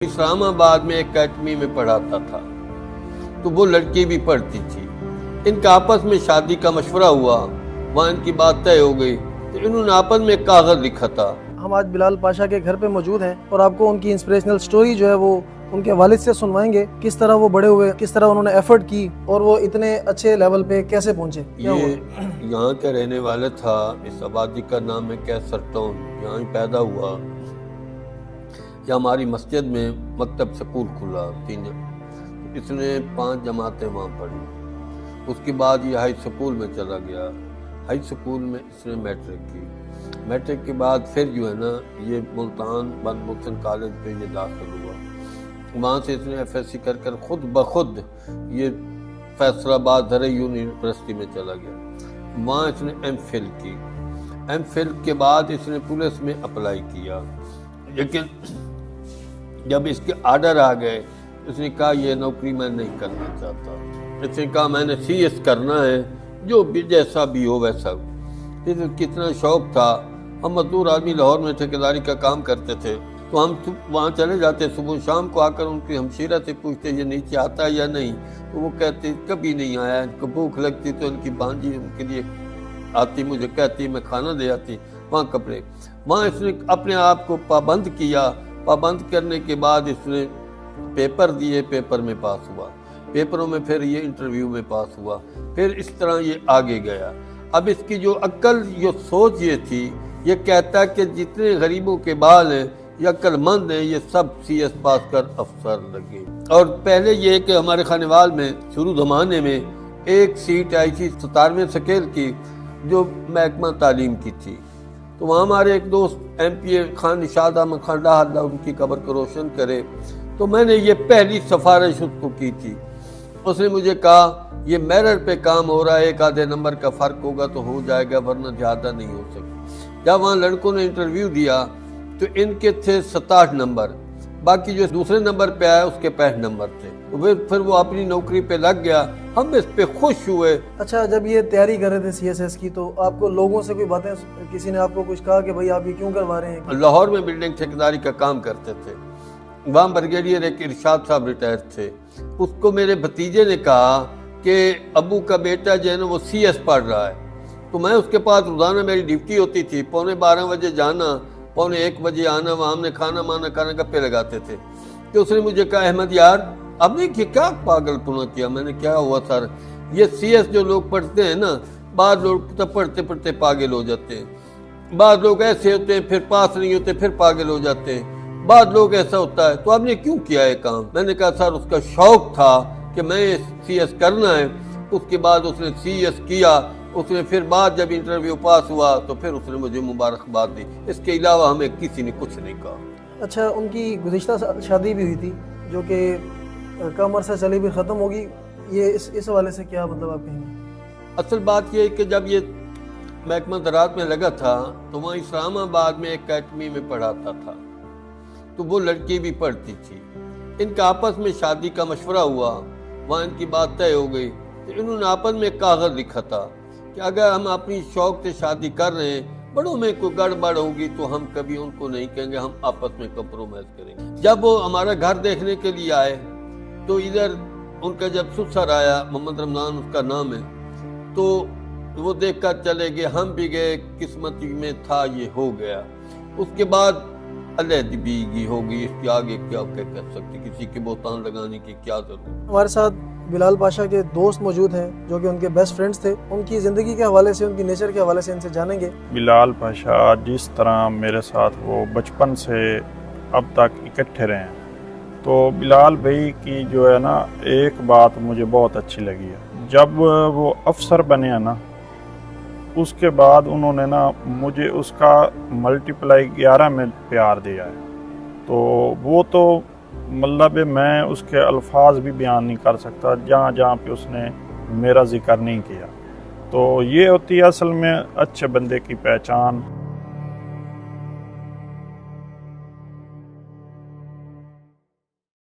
इस्लामाबाद में एकेडमी में पढ़ाता था, तो वो लड़की भी पढ़ती थी। इनका आपस में शादी का मशवरा हुआ, वहाँ इनकी बात तय हो गई, तो इन्होंने आपस में एक कागज लिखा था। हम आज बिलाल पाशा के घर पे मौजूद हैं और आपको उनकी इंस्पिरेशनल स्टोरी जो है वो उनके वालिद से सुनवाएंगे, किस तरह वो बड़े हुए, किस तरह उन्होंने एफर्ट की और वो इतने अच्छे लेवल पे कैसे पहुंचे। ये यहाँ का रहने वाला था, इस आबादी का नाम है कैसर टाउन, यहाँ ही पैदा हुआ। या हमारी मस्जिद में मकतब स्कूल खुला 3 इसने 5 जमातें वहाँ पढ़ी। उसके बाद ये हाई स्कूल में चला गया। हाई स्कूल में इसने मैट्रिक की। मैट्रिक के बाद फिर जो है ना, ये मुल्तान बन मुहसिन कॉलेज पे ये दाखिल हुआ। वहाँ से इसने FSC कर खुद ब खुद ये फैसलाबाद धरे यूनिवर्सिटी में चला गया। वहाँ इसने MPhil की। MPhil के बाद इसने पुलिस में अप्लाई किया, लेकिन जब इसके ऑर्डर आ गए, इसने कहा ये नौकरी मैं नहीं करना चाहता। इसने कहा मैंने CS करना है, जो भी जैसा भी हो वैसा। इसे कितना शौक था। हम मजदूर आदमी लाहौर में ठेकेदारी का काम करते थे, तो हम वहाँ चले जाते, सुबह शाम को आकर उनकी हमशीरा से पूछते ये नीचे आता है या नहीं, तो वो कहते कभी नहीं आया। इनको भूख लगती तो इनकी भांजी उनके लिए आती, मुझे कहती, मैं खाना दे आती, वहाँ कपड़े। वहाँ इसने अपने आप को पाबंद किया। पाबंद करने के बाद इसने पेपर दिए, पेपर में पास हुआ। पेपरों में फिर ये इंटरव्यू में पास हुआ। फिर इस तरह ये आगे गया। अब इसकी जो अक्ल, जो सोच ये थी, ये कहता कि जितने गरीबों के बाल हैं या अक्लमंद हैं, ये सब CS पास कर अफसर लगे। और पहले ये कि हमारे खानेवाल में शुरू ज़माने में एक सीट आई थी 17वें स्केल की, जो महकमा तालीम की थी। तो वहाँ हमारे एक दोस्त MPA खान निशाद अहमद खान अल्लाह उनकी कब्र को रोशन करे, तो मैंने ये पहली सिफारिश उसको की थी। उसने मुझे कहा ये मेरिट पे काम हो रहा है, 1 आधे नंबर का फ़र्क होगा तो हो जाएगा, वरना ज़्यादा नहीं हो सकता। जब वहाँ लड़कों ने इंटरव्यू दिया तो इनके थे 67 नंबर, बाकी जो दूसरे नंबर पे आया उसके 65 नंबर थे। तो फिर वो अपनी नौकरी पे लग गया। हम इस पे खुश हुए। अच्छा, जब ये तैयारी कर रहे थे CSS की, तो आपको लोगों से कोई बातें, किसी ने आपको कुछ कहा कि भाई आप ये क्यों करवा रहे हैं? लाहौर में बिल्डिंग ठेकेदारी का काम करते थे। वहाँ ब्रिगेडियर एक इरशाद साहब रिटायर थे। उसको मेरे भतीजे ने कहा कि अबू का बेटा जो है ना वो CS पढ़ रहा है। तो मैं उसके पास रोजाना मेरी ड्यूटी होती थी, 12:45 बजे जाना, 1:45 बजे आना। वहाँ हमने खाना माना खाना गप्पे लगाते थे। तो उसने मुझे कहा अहमद यार आपने क्या पागलपना किया? मैंने क्या हुआ सर, ये CS जो लोग पढ़ते हैं ना, बाद लोग तब पढ़ते पढ़ते पागल हो जाते हैं, बाद लोग ऐसे होते हैं फिर पास नहीं होते फिर पागल हो जाते हैं, बाद लोग ऐसा होता है। तो आपने क्यों किया ये काम? मैंने कहा सर उसका शौक था कि मैं CS करना है। उसके बाद उसने CS किया। उसने फिर बाद जब इंटरव्यू पास हुआ तो फिर उसने मुझे मुबारकबाद दी। इसके अलावा हमें किसी ने कुछ नहीं कहा। अच्छा, उनकी गुज़िश्ता शादी भी हुई थी जो कि कम अरसा चली भी ख़त्म होगी, ये इस हवाले से क्या मतलब आप कहेंगे? असल बात यह है कि जब ये महकमा ज़राअत में लगा था तो वहाँ इस्लामाबाद में एकेडमी में पढ़ाता था, तो वो लड़की भी पढ़ती थी। इनका आपस में शादी का मशवरा हुआ, वहाँ इनकी बात तय हो गई, तो इन्होंने आपस में एक कागज़ लिखा था कि अगर हम अपनी शौक से शादी कर रहे हैं, बड़ों में कोई गड़बड़ होगी तो हम कभी उनको नहीं कहेंगे, हम आपस में कंप्रोमाइज़ करेंगे। जब वो हमारा घर देखने के लिए आए तो इधर उनका जब ससुर आया, मोहम्मद रमजान उसका नाम है, तो वो देख कर चले गए, हम भी गए, किस्मत में था ये हो गया। उसके बाद अलहदगी होगी, इसके आगे क्या कह सकते, किसी के बोतान लगाने की क्या जरूरत। हमारे साथ बिलाल पाशा के दोस्त मौजूद हैं जो कि उनके बेस्ट फ्रेंड्स थे। उनकी ज़िंदगी के हवाले से, उनकी नेचर के हवाले से इनसे जानेंगे। बिलाल पाशा जिस तरह मेरे साथ वो बचपन से अब तक इकट्ठे रहे हैं, तो बिलाल भाई की जो है ना एक बात मुझे बहुत अच्छी लगी है। जब वो अफसर बने हैं ना, उसके बाद उन्होंने ना मुझे उसका मल्टीप्लाई 11 में प्यार दिया है। तो वो तो मतलब मैं उसके अल्फाज भी बयान नहीं कर सकता जहाँ जहाँ पे उसने मेरा जिक्र नहीं किया। तो ये होती है असल में अच्छे बंदे की पहचान।